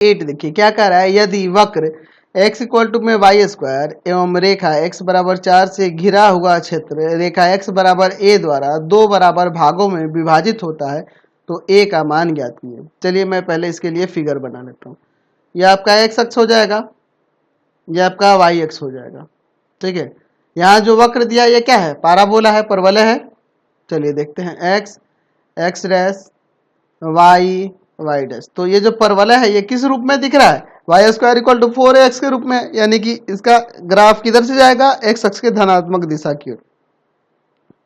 8 देखिए क्या कह रहा है, यदि वक्र x इक्वल टू में वाई स्क्वायर एवं रेखा x बराबर 4 से घिरा हुआ क्षेत्र रेखा x बराबर a द्वारा दो बराबर भागों में विभाजित होता है तो a का मान ज्ञात कीजिए। चलिए मैं पहले इसके लिए फिगर बना लेता हूँ। यह आपका x अक्ष हो जाएगा, यह आपका y अक्ष हो जाएगा। ठीक है, यहाँ जो वक्र दिया ये क्या है, पाराबोला है, परवलय है। चलिए देखते हैं, x x dash y y dash. तो ये जो परवलय है ये किस रूप में दिख रहा है, Y square equal to 4x के रूप में, यानी कि इसका ग्राफ किधर से जाएगा, x अक्ष के धनात्मक दिशा की ओर।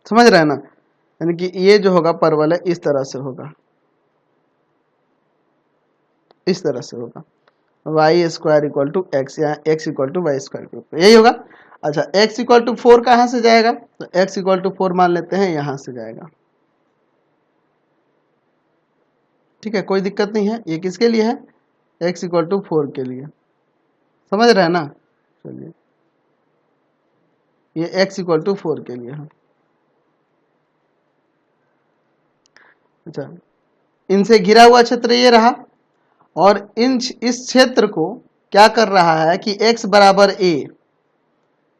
समझ रहे हैं ना, यानी कि ये जो होगा परवलय इस तरह से होगा, इस तरह से होगा, Y square equal to X, या X equal to Y square के ऊपर, यही होगा। अच्छा, x इक्वल टू 4 कहाँ से जाएगा, तो x इक्वल टू 4 मान लेते हैं यहां से जाएगा। ठीक है, कोई दिक्कत नहीं है। ये किसके लिए है, x इक्वल टू 4 के लिए। समझ रहे हैं ना। चलिए, ये x इक्वल टू 4 के लिए है। अच्छा, इनसे घिरा हुआ क्षेत्र ये रहा, और इस क्षेत्र को क्या कर रहा है कि x बराबर a,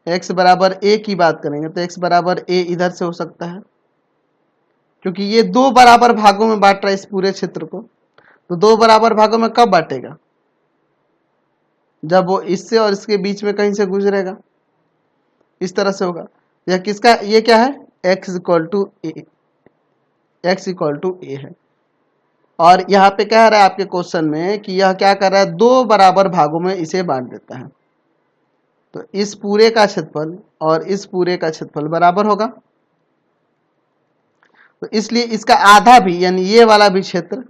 x बराबर a की बात करेंगे तो x बराबर a इधर से हो सकता है, क्योंकि ये दो बराबर भागों में बांट रहा है इस पूरे क्षेत्र को। तो दो बराबर भागों में कब बांटेगा, जब वो इससे और इसके बीच में कहीं से गुजरेगा, इस तरह से होगा। यह किसका, ये क्या है, x equal to A, x equal to A है। और यहाँ पे कह रहा है आपके क्वेश्चन में कि यह क्या कर रहा है, दो बराबर भागों में इसे बांट देता है। तो इस पूरे का क्षेत्रफल और इस पूरे का क्षेत्रफल बराबर होगा, तो इसलिए इसका आधा भी, यानी ये वाला भी क्षेत्र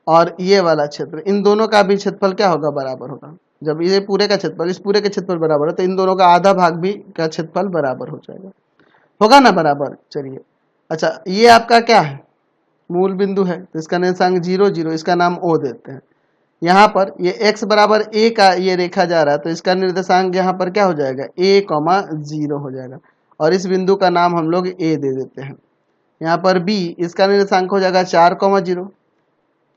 और ये वाला क्षेत्र, इन दोनों का भी क्षेत्रफल क्या होगा, बराबर होगा। जब ये पूरे का क्षेत्रफल इस पूरे के क्षेत्रफल बराबर है तो इन दोनों का आधा भाग भी का क्षेत्रफल बराबर हो जाएगा, होगा ना बराबर। चलिए, अच्छा ये आपका क्या है, मूल बिंदु है, तो इसका निर्देशांक 0 0, इसका नाम O देते हैं। यहाँ पर ये x बराबर a का ये रेखा जा रहा है, तो इसका निर्देशांक यहाँ पर क्या हो जाएगा, a,0 हो जाएगा, और इस बिंदु का नाम हम लोग a दे देते हैं। यहाँ पर b, इसका निर्देशांक हो जाएगा 4,0,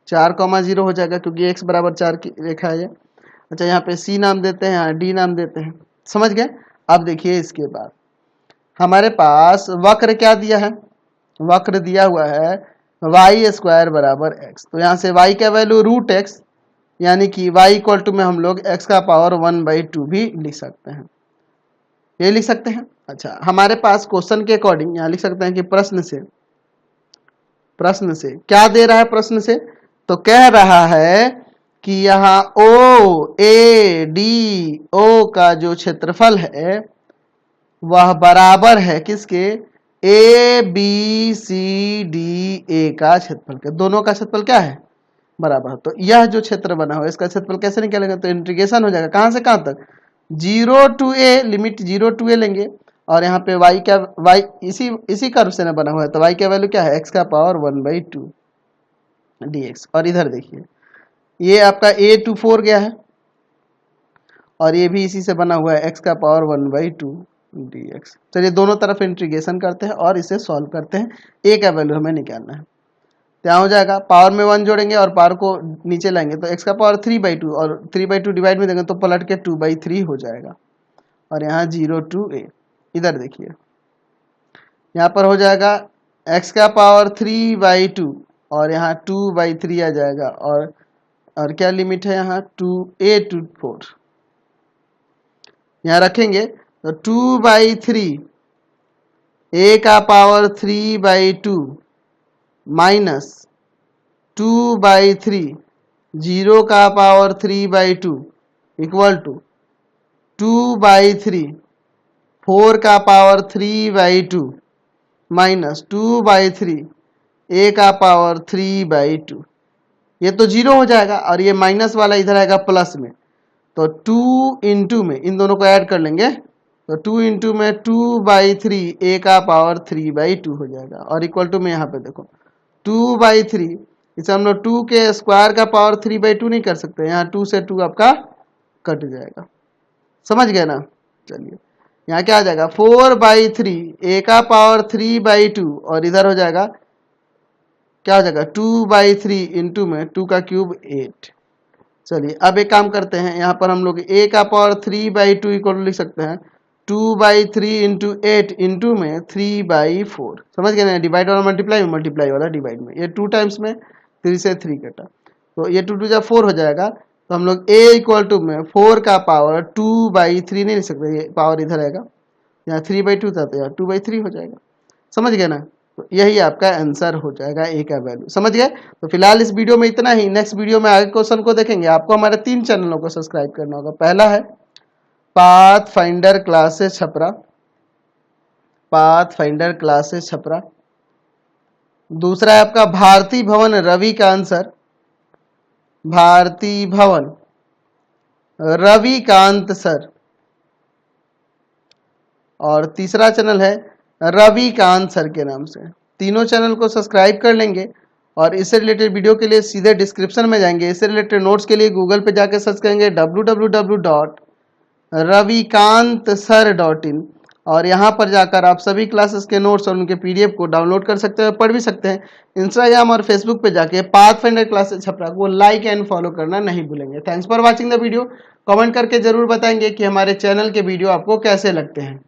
4,0 हो जाएगा, क्योंकि x बराबर 4 की रेखा है ये। अच्छा, यहाँ पे c नाम देते हैं, यहाँ d नाम देते हैं। समझ गए। अब देखिए इसके बाद हमारे पास वक्र क्या दिया है, वक्र दिया हुआ है वाई स्क्वायर बराबर x। तो यहाँ से y का वैल्यू √x, यानी कि y इक्वल टू में हम लोग x का पावर 1/2 भी लिख सकते हैं, ये लिख सकते हैं। अच्छा, हमारे पास क्वेश्चन के अकॉर्डिंग यहाँ लिख सकते हैं कि प्रश्न से क्या दे रहा है, प्रश्न से तो कह रहा है कि यहाँ OADO का जो क्षेत्रफल है वह बराबर है किसके, ABCDA का क्षेत्रफल के, दोनों का क्षेत्रफल क्या है, बराबर। तो यह जो क्षेत्र बना हुआ है इसका क्षेत्रफल कैसे निकालेंगे, तो इंटीग्रेशन हो जाएगा, कहां से कहां तक, 0 to a, limit 0 to a लेंगे, और यहाँ पे y इसी कर्व से ना बना हुआ है, तो y का वैल्यू क्या है, x का पावर 1/2 dx। और इधर देखिए ये आपका a to 4 गया है, और ये भी इसी से बना हुआ है, x का पावर 1/2 dx। चलिए दोनों तरफ इंटीग्रेशन करते हैं और इसे सॉल्व करते हैं, a का वैल्यू हमें निकालना है। क्या हो जाएगा, पावर में 1 जोड़ेंगे और पावर को नीचे लाएंगे तो x का पावर 3/2, और 3/2 डिवाइड में देंगे तो पलट के 2/3 हो जाएगा, और यहाँ 0 to a। इधर देखिए यहाँ पर हो जाएगा x का पावर 3/2 और यहाँ 2/3 आ जाएगा, और क्या लिमिट है यहाँ 2a to 4, यहाँ रखेंगे तो 2/3, a का पावर 3/2 माइनस 2/3, 0 का पावर 3/2 इक्वल टू 2/3, 4 का पावर 3/2 माइनस 2/3, a का पावर 3/2। ये तो 0 हो जाएगा, और ये माइनस वाला इधर आएगा प्लस में, तो 2 इंटू में इन दोनों को ऐड कर लेंगे, तो 2 इंटू में 2/3, a का पावर 3/2 हो जाएगा, और इक्वल टू में यहाँ पे देखो 2/3, इसे हम लोग 2 के स्क्वायर का पावर 3/2 नहीं कर सकते, यहाँ 2 से 2 आपका कट जाएगा। समझ गए ना। चलिए यहाँ क्या आ जाएगा 4/3, a का पावर 3/2, और इधर हो जाएगा क्या हो जाएगा 2/3 इंटू में 2 का क्यूब 8, चलिए अब एक काम करते हैं, यहाँ पर हम लोग a का पावर 3/2 इक्वल लिख सकते हैं 2/3 इंटू 8 इंटू में 3/4। समझ गए ना, डिवाइड वाला मल्टीप्लाई में, मल्टीप्लाई वाला डिवाइड में, ये 2 टाइम्स में 3 से 3 कटा, तो ये 2 2 4 हो जाएगा। तो हम लोग a इक्वल टू में 4 का पावर 2/3 नहीं लिख सकते, ये पावर इधर आएगा, यहाँ 3/2 था तो यहाँ 2/3 हो जाएगा। समझ गए ना, तो यही आपका आंसर हो जाएगा a का वैल्यू। समझ गए। तो फिलहाल इस वीडियो में इतना ही, नेक्स्ट वीडियो में आगे क्वेश्चन को देखेंगे। आपको हमारे 3 चैनलों को सब्सक्राइब करना होगा। पहला है path finder classes Chhapra, path finder classes Chhapra. दूसरा है आपका भारती भवन रविकांत सर, भारती भवन रविकांत सर। और तीसरा चैनल है रविकांत सर के नाम से। तीनों चैनल को सब्सक्राइब कर लेंगे और इससे रिलेटेड वीडियो के लिए सीधे डिस्क्रिप्शन में जाएंगे। इससे रिलेटेड नोट्स के लिए गूगल पे जाकर सर्च करेंगे www.ravikantsir.in और यहाँ पर जाकर आप सभी क्लासेस के नोट्स और उनके पीडीएफ को डाउनलोड कर सकते हैं, पढ़ भी सकते हैं। इंस्टाग्राम और फेसबुक पे जाके पाथ फाइंडर क्लासेस छपरा को लाइक एंड फॉलो करना नहीं भूलेंगे। Thanks for watching the video. Comment करके जरूर बताएंगे कि हमारे चैनल के वीडियो आपको कैसे लगते हैं।